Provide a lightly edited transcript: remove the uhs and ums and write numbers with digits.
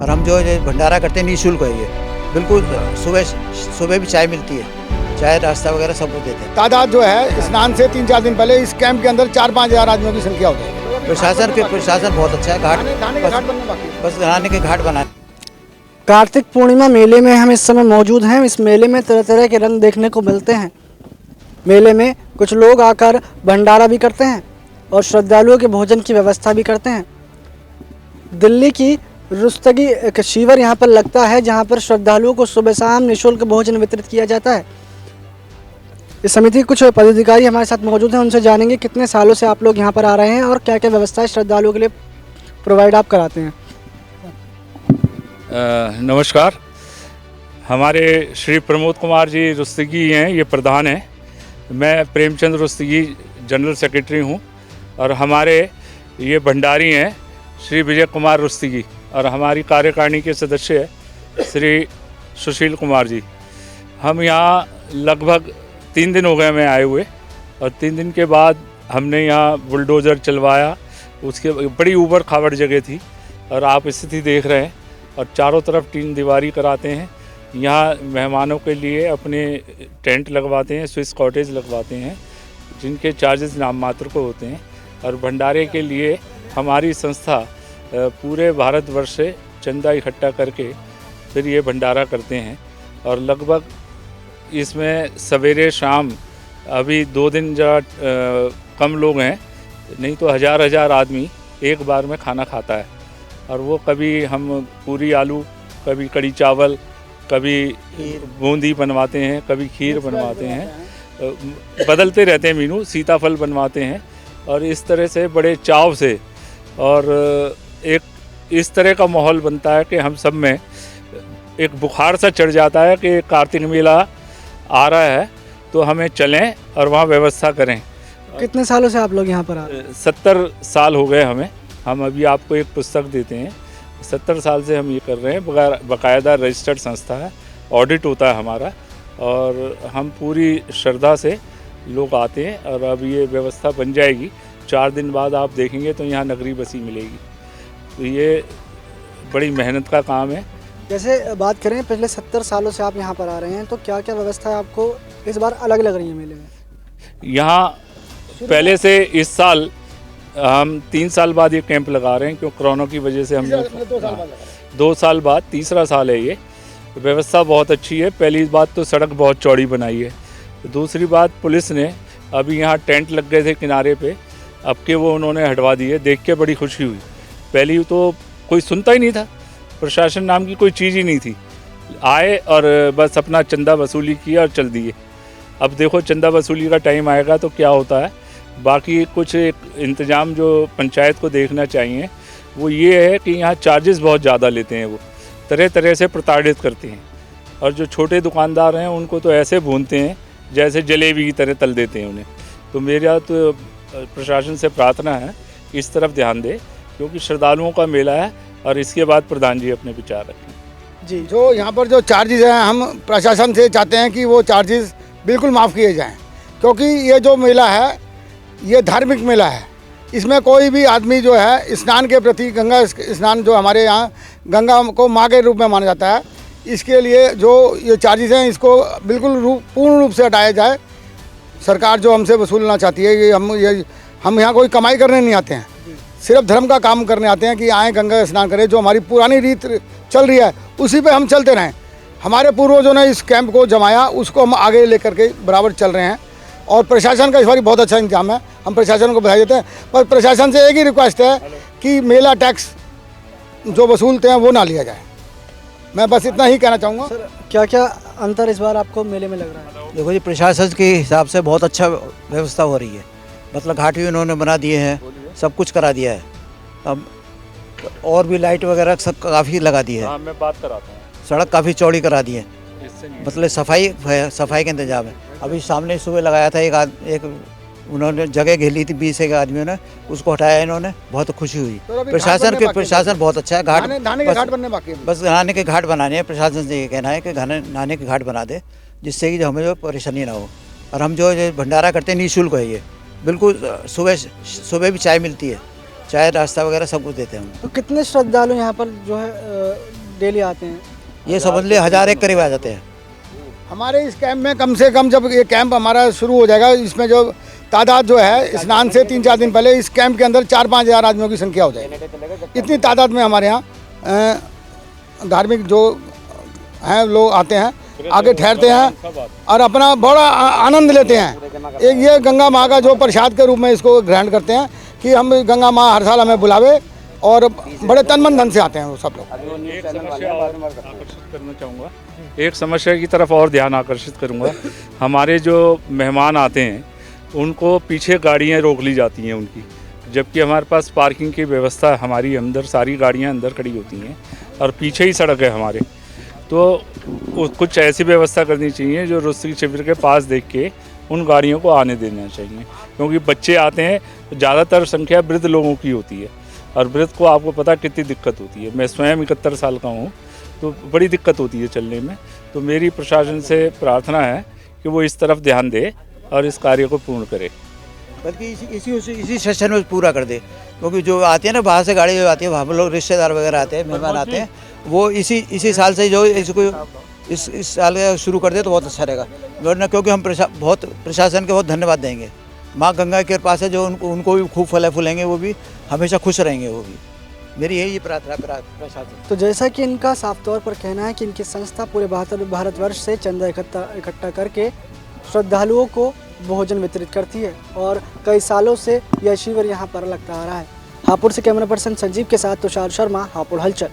और हम जो ये भंडारा करते हैं निःशुल्क है ये, बिल्कुल। सुबह सुबह भी चाय मिलती है, चाय नाश्ता वगैरह सब कुछ देते हैं। तादाद जो है स्नान से 3-4 दिन पहले इस कैंप के अंदर 4-5 हज़ार आदमियों की संख्या हो जाएगी। प्रशासन बहुत अच्छा है। घाट बनने बाकी है। बस नहाने के घाट बनाए। कार्तिक पूर्णिमा मेले में हम इस समय मौजूद हैं। इस मेले में तरह तरह के रंग देखने को मिलते हैं। मेले में कुछ लोग आकर भंडारा भी करते हैं और श्रद्धालुओं के भोजन की व्यवस्था भी करते हैं। दिल्ली की रुस्तगी एक शिविर यहाँ पर लगता है, जहाँ पर श्रद्धालुओं को सुबह शाम निःशुल्क भोजन वितरित किया जाता है। इस समिति के कुछ पदाधिकारी हमारे साथ मौजूद हैं, उनसे जानेंगे कितने सालों से आप लोग यहाँ पर आ रहे हैं और क्या क्या व्यवस्थाएं श्रद्धालुओं के लिए प्रोवाइड आप कराते हैं। नमस्कार। हमारे श्री प्रमोद कुमार जी रुस्तगी हैं, ये प्रधान हैं। मैं प्रेमचंद रुस्तगी जनरल सेक्रेटरी हूँ और हमारे ये भंडारी हैं श्री विजय कुमार रुस्तगी और हमारी कार्यकारिणी के सदस्य श्री सुशील कुमार जी। हम यहाँ लगभग 3 दिन हो गए हमें आए हुए और 3 दिन के बाद हमने यहाँ बुलडोज़र चलवाया। उसके बड़ी ऊबड़ खाबड़ जगह थी और आप स्थिति देख रहे हैं और चारों तरफ 3 दीवारी कराते हैं। यहाँ मेहमानों के लिए अपने टेंट लगवाते हैं, स्विस कॉटेज लगवाते हैं, जिनके चार्जेस नाम मात्र को होते हैं। और भंडारे के लिए हमारी संस्था पूरे भारतवर्ष से चंदा इकट्ठा करके फिर ये भंडारा करते हैं। और लगभग इसमें सवेरे शाम अभी 2 दिन जरा कम लोग हैं, नहीं तो हज़ार आदमी एक बार में खाना खाता है। और वो कभी हम पूरी आलू, कभी कड़ी चावल, कभी बूंदी बनवाते हैं, कभी खीर बनवाते हैं, बदलते रहते हैं मेनू, सीताफल बनवाते हैं। और इस तरह से बड़े चाव से और एक इस तरह का माहौल बनता है कि हम सब में एक बुखार सा चढ़ जाता है कि कार्तिक मेला आ रहा है तो हमें चलें और वहाँ व्यवस्था करें। कितने सालों से आप लोग यहाँ पर आ रहे हैं? 70 साल हो गए हमें। हम अभी आपको एक पुस्तक देते हैं। 70 साल से हम ये कर रहे हैं। बाकायदा रजिस्टर्ड संस्था है, ऑडिट होता है हमारा और हम पूरी श्रद्धा से लोग आते हैं। और अब ये व्यवस्था बन जाएगी, 4 दिन बाद आप देखेंगे तो यहाँ नगरी बसी मिलेगी। तो ये बड़ी मेहनत का काम है। जैसे बात करें पिछले 70 सालों से आप यहाँ पर आ रहे हैं, तो क्या क्या व्यवस्था है आपको इस बार अलग लग रही है मेले में? यहाँ पहले से इस साल हम 3 साल बाद ये कैंप लगा रहे हैं, क्योंकि कोरोना की वजह से हमने 2 साल बाद तीसरा साल है ये। व्यवस्था बहुत अच्छी है। पहली बात तो सड़क बहुत चौड़ी बनाई है। दूसरी बात, पुलिस ने अभी यहाँ टेंट लग गए थे किनारे पे, अब के वो उन्होंने हटवा दिए। देख के बड़ी खुशी हुई। पहली तो कोई सुनता ही नहीं था, प्रशासन नाम की कोई चीज़ ही नहीं थी। आए और बस अपना चंदा वसूली किया और चल दिए। अब देखो चंदा वसूली का टाइम आएगा तो क्या होता है। बाकी कुछ इंतज़ाम जो पंचायत को देखना चाहिए वो ये है कि यहाँ चार्जेस बहुत ज़्यादा लेते हैं। वो तरह तरह से प्रताड़ित करते हैं और जो छोटे दुकानदार हैं उनको तो ऐसे भूनते हैं जैसे जलेबी की तरह तल देते हैं उन्हें। तो मेरा तो प्रशासन से प्रार्थना है इस तरफ ध्यान दे, क्योंकि श्रद्धालुओं का मेला है। और इसके बाद प्रधान जी अपने विचार रखें। जी, जो यहाँ पर जो चार्जेस हैं, हम प्रशासन से चाहते हैं कि वो चार्जेस बिल्कुल माफ़ किए जाएं, क्योंकि ये जो मेला है ये धार्मिक मेला है। इसमें कोई भी आदमी जो है स्नान के प्रति, गंगा स्नान जो हमारे यहाँ गंगा को माँ के रूप में माना जाता है, इसके लिए जो ये चार्जेस हैं इसको बिल्कुल पूर्ण रूप से हटाया जाए। सरकार जो हमसे वसूलना चाहती है, ये हम यहाँ कोई कमाई करने नहीं आते हैं, सिर्फ धर्म का काम करने आते हैं कि आएँ गंगा स्नान करें। जो हमारी पुरानी रीत चल रही है उसी पे हम चलते रहें। हमारे पूर्वजों ने इस कैंप को जमाया, उसको हम आगे लेकर के बराबर चल रहे हैं। और प्रशासन का इस बार बहुत अच्छा इंतजाम है, हम प्रशासन को बधाई देते हैं। पर प्रशासन से एक ही रिक्वेस्ट है कि मेला टैक्स जो वसूलते हैं वो ना लिया जाए। मैं बस इतना ही कहना चाहूँगा। सर, क्या क्या अंतर इस बार आपको मेले में लग रहा है? देखो जी, प्रशासन के हिसाब से बहुत अच्छा व्यवस्था हो रही है। मतलब घाट भी उन्होंने बना दिए हैं, सब कुछ करा दिया है। अब और भी लाइट वगैरह सब काफ़ी लगा दी है। हाँ, मैं बात कराता हूँ। सड़क काफ़ी चौड़ी करा दी है। मतलब सफाई का इंतजाम है। अभी सामने सुबह लगाया था एक उन्होंने जगह घेरी थी 20 एक आदमियों ने, उसको हटाया इन्होंने, बहुत खुशी हुई। प्रशासन बहुत अच्छा है। नहाने के घाट बनने बाकी है। बस नहाने के घाट बनाने हैं। प्रशासन से ये कहना है कि नहाने के घाट बना दे, जिससे कि हमें जो परेशानी ना हो। और हम जो भंडारा करते हैं निःशुल्क है ये, बिल्कुल। सुबह भी चाय मिलती है, चाय नाश्ता वगैरह सब कुछ देते हैं हम। तो कितने श्रद्धालु यहाँ पर जो है डेली आते हैं? ये समझ लिए 1000 एक करीब आ जाते हैं। हमारे इस कैंप में कम से कम, जब ये कैंप हमारा शुरू हो जाएगा, इसमें जो तादाद जो है स्नान से 3-4 दिन पहले इस कैंप के अंदर 4-5 हज़ार आदमियों की संख्या हो जाएगी। इतनी तादाद में हमारे यहाँ धार्मिक जो हैं लोग आते हैं, आके ठहरते हैं और अपना बड़ा आनंद लेते हैं। एक ये गंगा माँ का जो प्रसाद के रूप में इसको ग्रहण करते हैं कि हम गंगा माँ हर साल हमें बुलावे, और बड़े तन मन धन से आते हैं वो सब लोग। एक समस्या और आकर्षित करना चाहूँगा, एक समस्या की तरफ और ध्यान आकर्षित करूँगा। हमारे जो मेहमान आते हैं उनको पीछे गाड़ियाँ रोक ली जाती हैं उनकी, जबकि हमारे पास पार्किंग की व्यवस्था हमारी अंदर, सारी गाड़ियाँ अंदर खड़ी होती हैं और पीछे ही सड़क है हमारे। तो कुछ ऐसी व्यवस्था करनी चाहिए जो रुस्तगी शिविर के पास देख के उन गाड़ियों को आने देना चाहिए, क्योंकि बच्चे आते हैं तो ज़्यादातर संख्या वृद्ध लोगों की होती है, और वृद्ध को आपको पता कितनी दिक्कत होती है। मैं स्वयं 71 साल का हूँ, तो बड़ी दिक्कत होती है चलने में। तो मेरी प्रशासन से प्रार्थना है कि वो इस तरफ ध्यान दे और इस कार्य को पूर्ण करे, बल्कि इसी सेशन में पूरा कर दे, क्योंकि जो आती है ना बाहर से गाड़ी जो आती है, हम लोग रिश्तेदार वगैरह आते हैं, मेहमान आते हैं, वो इसी साल से जो इसको इस साल शुरू कर दे तो बहुत अच्छा रहेगा। वरना क्योंकि हम बहुत प्रशासन के बहुत धन्यवाद देंगे। माँ गंगा के पास है जो उनको भी खूब फले फूलेंगे, वो भी हमेशा खुश रहेंगे, वो भी मेरी यही प्रार्थना प्रशासन। तो जैसा कि इनका साफ तौर पर कहना है कि इनकी संस्था पूरे भारतवर्ष से चंदा इकट्ठा करके श्रद्धालुओं को भोजन वितरित करती है, और कई सालों से यह शिविर यहाँ पर लगता आ रहा है। हापुड़ से कैमरा पर्सन संजीव के साथ तुषार शर्मा, हापुड़ हलचल।